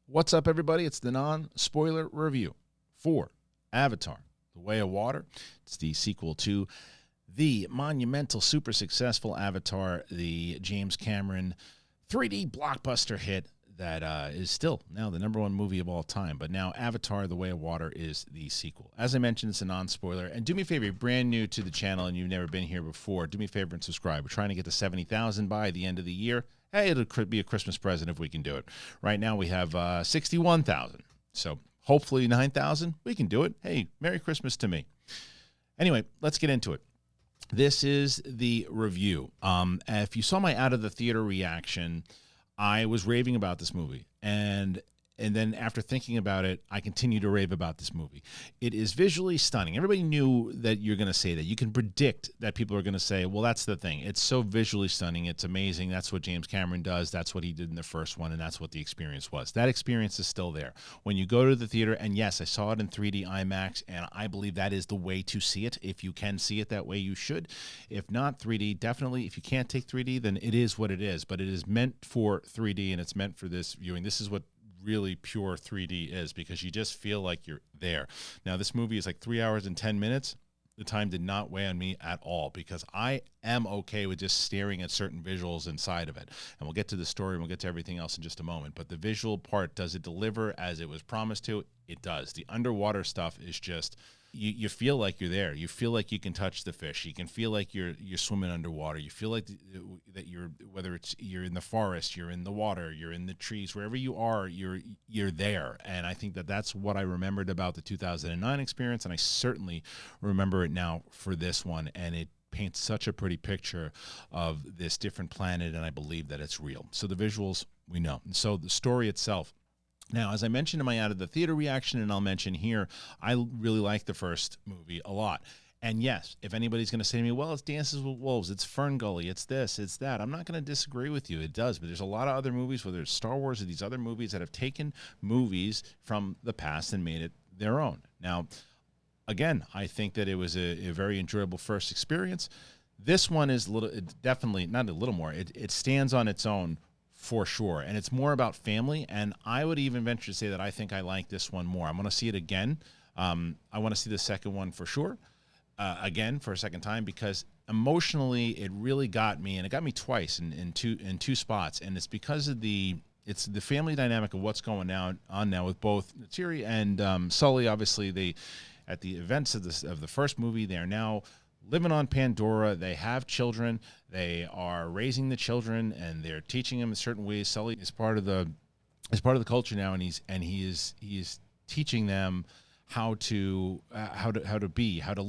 What's up, everybody? It's the non-spoiler review for Avatar: The Way of Water. It's the sequel to the monumental, super successful Avatar, the James Cameron 3D blockbuster hit that is still now the #1 movie of all time. But now Avatar: The Way of Water is the sequel. As I mentioned, it's a non-spoiler. And do me a favor, you're brand new to the channel and you've never been here before, do me a favor and subscribe. We're trying to get to 70,000 by the end of the year. Hey, it'll be a Christmas present if we can do it. Right now we have 61,000. So hopefully 9,000, we can do it. Hey, Merry Christmas to me. Anyway, let's get into it. This is the review. If you saw my out of the theater reaction, I was raving about this movie. And then after thinking about it, I continue to rave about this movie. It is visually stunning. Everybody knew that you're going to say that. You can predict that people are going to say, well, that's the thing. It's so visually stunning. It's amazing. That's what James Cameron does. That's what he did in the first one, and that's what the experience was. That experience is still there. When you go to the theater, and yes, I saw it in 3D IMAX, and I believe that is the way to see it. If you can see it that way, you should. If not 3D, definitely. If you can't take 3D, then it is what it is. But it is meant for 3D, and it's meant for this viewing. This is what really pure 3D is, because you just feel like you're there. Now, this movie is like 3 hours and 10 minutes. The time did not weigh on me at all, because I am okay with just staring at certain visuals inside of it. And we'll get to the story and we'll get to everything else in just a moment. But the visual part, does it deliver as it was promised to? It does. The underwater stuff is just, you feel like you're there. You feel like you can touch the fish. You can feel like you're swimming underwater. You feel like that you're, whether it's you're in the forest, you're in the water, you're in the trees, wherever you are, you're there. And I think that that's what I remembered about the 2009 experience, and I certainly remember it now for this one. And it paints such a pretty picture of this different planet, and I believe that it's real. So the visuals, we know. And so the story itself. Now, as I mentioned in my out of the theater reaction, and I'll mention here, I really like the first movie a lot. And yes, if anybody's going to say to me, well, it's Dances with Wolves, it's Fern Gully, it's this, it's that, I'm not going to disagree with you. It does, but there's a lot of other movies, whether it's Star Wars or these other movies, that have taken movies from the past and made it their own. Now, again, I think that it was a very enjoyable first experience. This one is definitely, not a little more, it stands on its own for sure. And it's more about family. And I would even venture to say that I think I like this one more. I'm going to see it again. I want to see the second one for sure, again for a second time, because emotionally it really got me, and it got me twice in two spots. And it's because of it's the family dynamic of what's going on now with both Neytiri and Sully. Obviously, they, at the events of the first movie, they are now living on Pandora. They have children. They are raising the children, and they're teaching them in certain ways. Sully is part of the culture now, and he is teaching them how to be, how to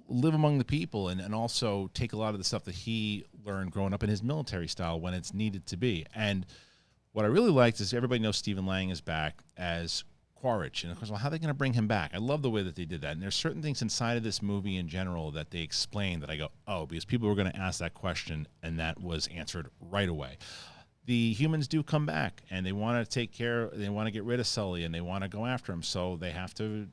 live among the people, and also take a lot of the stuff that he learned growing up in his military style when it's needed to be. And what I really liked is everybody knows Stephen Lang is back as Quaritch, and of course, well, how are they going to bring him back? I love the way that they did that. And there's certain things inside of this movie in general that they explain that I go, oh, because people were going to ask that question, and that was answered right away. The humans do come back, and they want to they want to get rid of Sully, and they want to go after him. So they have to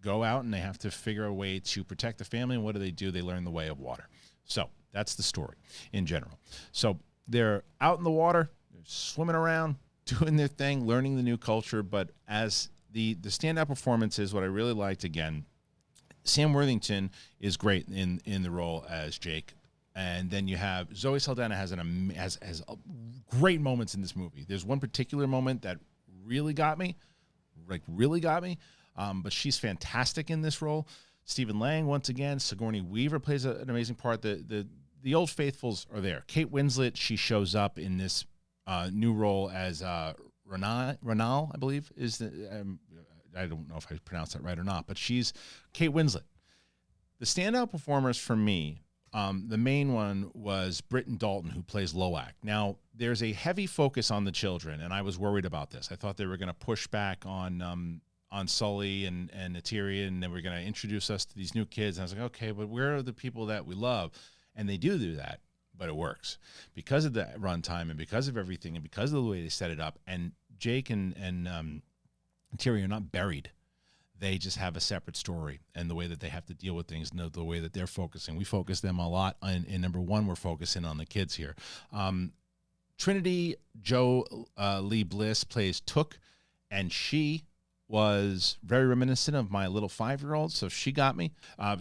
go out and they have to figure a way to protect the family. And what do? They learn the way of water. So that's the story in general. So they're out in the water, they're swimming around, doing their thing, learning the new culture. But as the standout performances, what I really liked, again, Sam Worthington is great in the role as Jake. And then you have Zoe Saldana has great moments in this movie. There's one particular moment that really got me, but she's fantastic in this role. Stephen Lang, once again. Sigourney Weaver plays an amazing part. The old faithfuls are there. Kate Winslet, she shows up in this new role as Renal, I believe, is the, I don't know if I pronounced that right or not, but she's Kate Winslet. The standout performers for me, the main one was Britton Dalton, who plays Loak. Now, there's a heavy focus on the children, and I was worried about this. I thought they were going to push back on Sully and Neytiri, and they were going to introduce us to these new kids. And I was like, okay, but where are the people that we love? And they do that. But it works because of the runtime and because of everything and because of the way they set it up. And Jake and Neytiri are not buried. They just have a separate story, and the way that they have to deal with things, and the way that they're focusing. We focus them a lot in #1. We're focusing on the kids here. Trinity Joe Lee Bliss plays Took, and she was very reminiscent of my little 5-year-old, so she got me.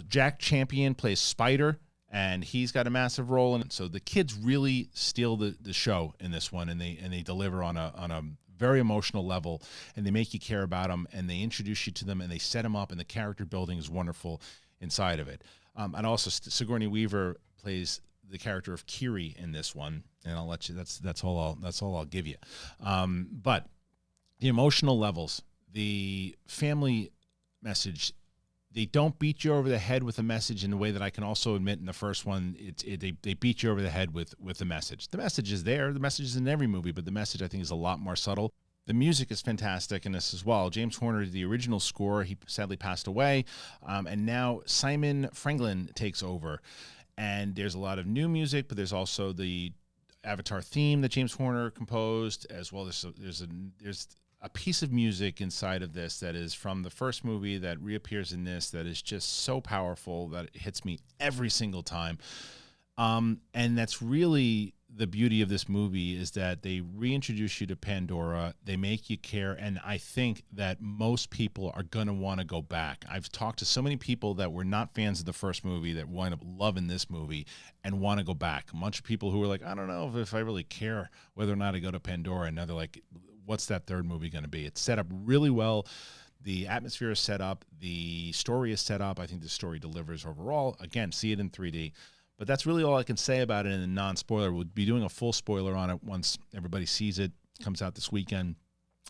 Jack Champion plays Spider, and he's got a massive role in it. So the kids really steal the show in this one, and they deliver on a very emotional level, and they make you care about them, and they introduce you to them, and they set them up, and the character building is wonderful inside of it. And also Sigourney Weaver plays the character of Kiri in this one, and I'll let you. That's all I'll give you. But the emotional levels, the family message, they don't beat you over the head with a message in the way that I can also admit in the first one, they beat you over the head with the message. The message is there. The message is in every movie, but the message I think is a lot more subtle. The music is fantastic in this as well. James Horner did the original score. He sadly passed away, and now Simon Franklin takes over. And there's a lot of new music, but there's also the Avatar theme that James Horner composed, as well as there's a piece of music inside of this that is from the first movie that reappears in this that is just so powerful that it hits me every single time. And that's really the beauty of this movie, is that they reintroduce you to Pandora, they make you care, and I think that most people are going to want to go back. I've talked to so many people that were not fans of the first movie that wind up loving this movie and want to go back. A bunch of people who were like, I don't know if I really care whether or not I go to Pandora, and now they're like, what's that third movie going to be? It's set up really well. The atmosphere is set up. The story is set up. I think the story delivers overall. Again, see it in 3D. But that's really all I can say about it in a non-spoiler. We'll be doing a full spoiler on it once everybody sees it. It comes out this weekend.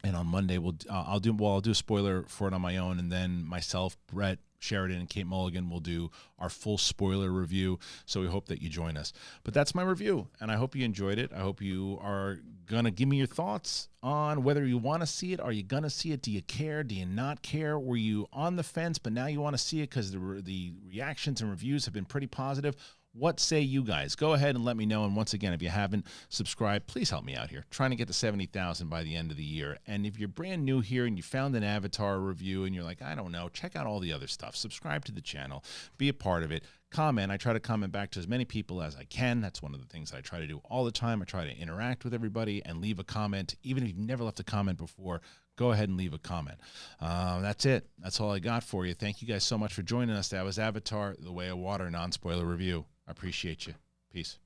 And on Monday, I'll do a spoiler for it on my own. And then myself, Brett Sheridan, and Kate Mulligan will do our full spoiler review. So we hope that you join us. But that's my review, and I hope you enjoyed it. I hope you are going to give me your thoughts on whether you want to see it. Are you going to see it? Do you care? Do you not care? Were you on the fence, but now you want to see it because the reactions and reviews have been pretty positive? What say you guys? Go ahead and let me know. And once again, if you haven't subscribed, please help me out here. Trying to get to 70,000 by the end of the year. And if you're brand new here and you found an Avatar review and you're like, I don't know, check out all the other stuff. Subscribe to the channel. Be a part of it. Comment. I try to comment back to as many people as I can. That's one of the things I try to do all the time. I try to interact with everybody and leave a comment. Even if you've never left a comment before, go ahead and leave a comment. That's it. That's all I got for you. Thank you guys so much for joining us. That was Avatar: The Way of Water non-spoiler review. I appreciate you. Peace.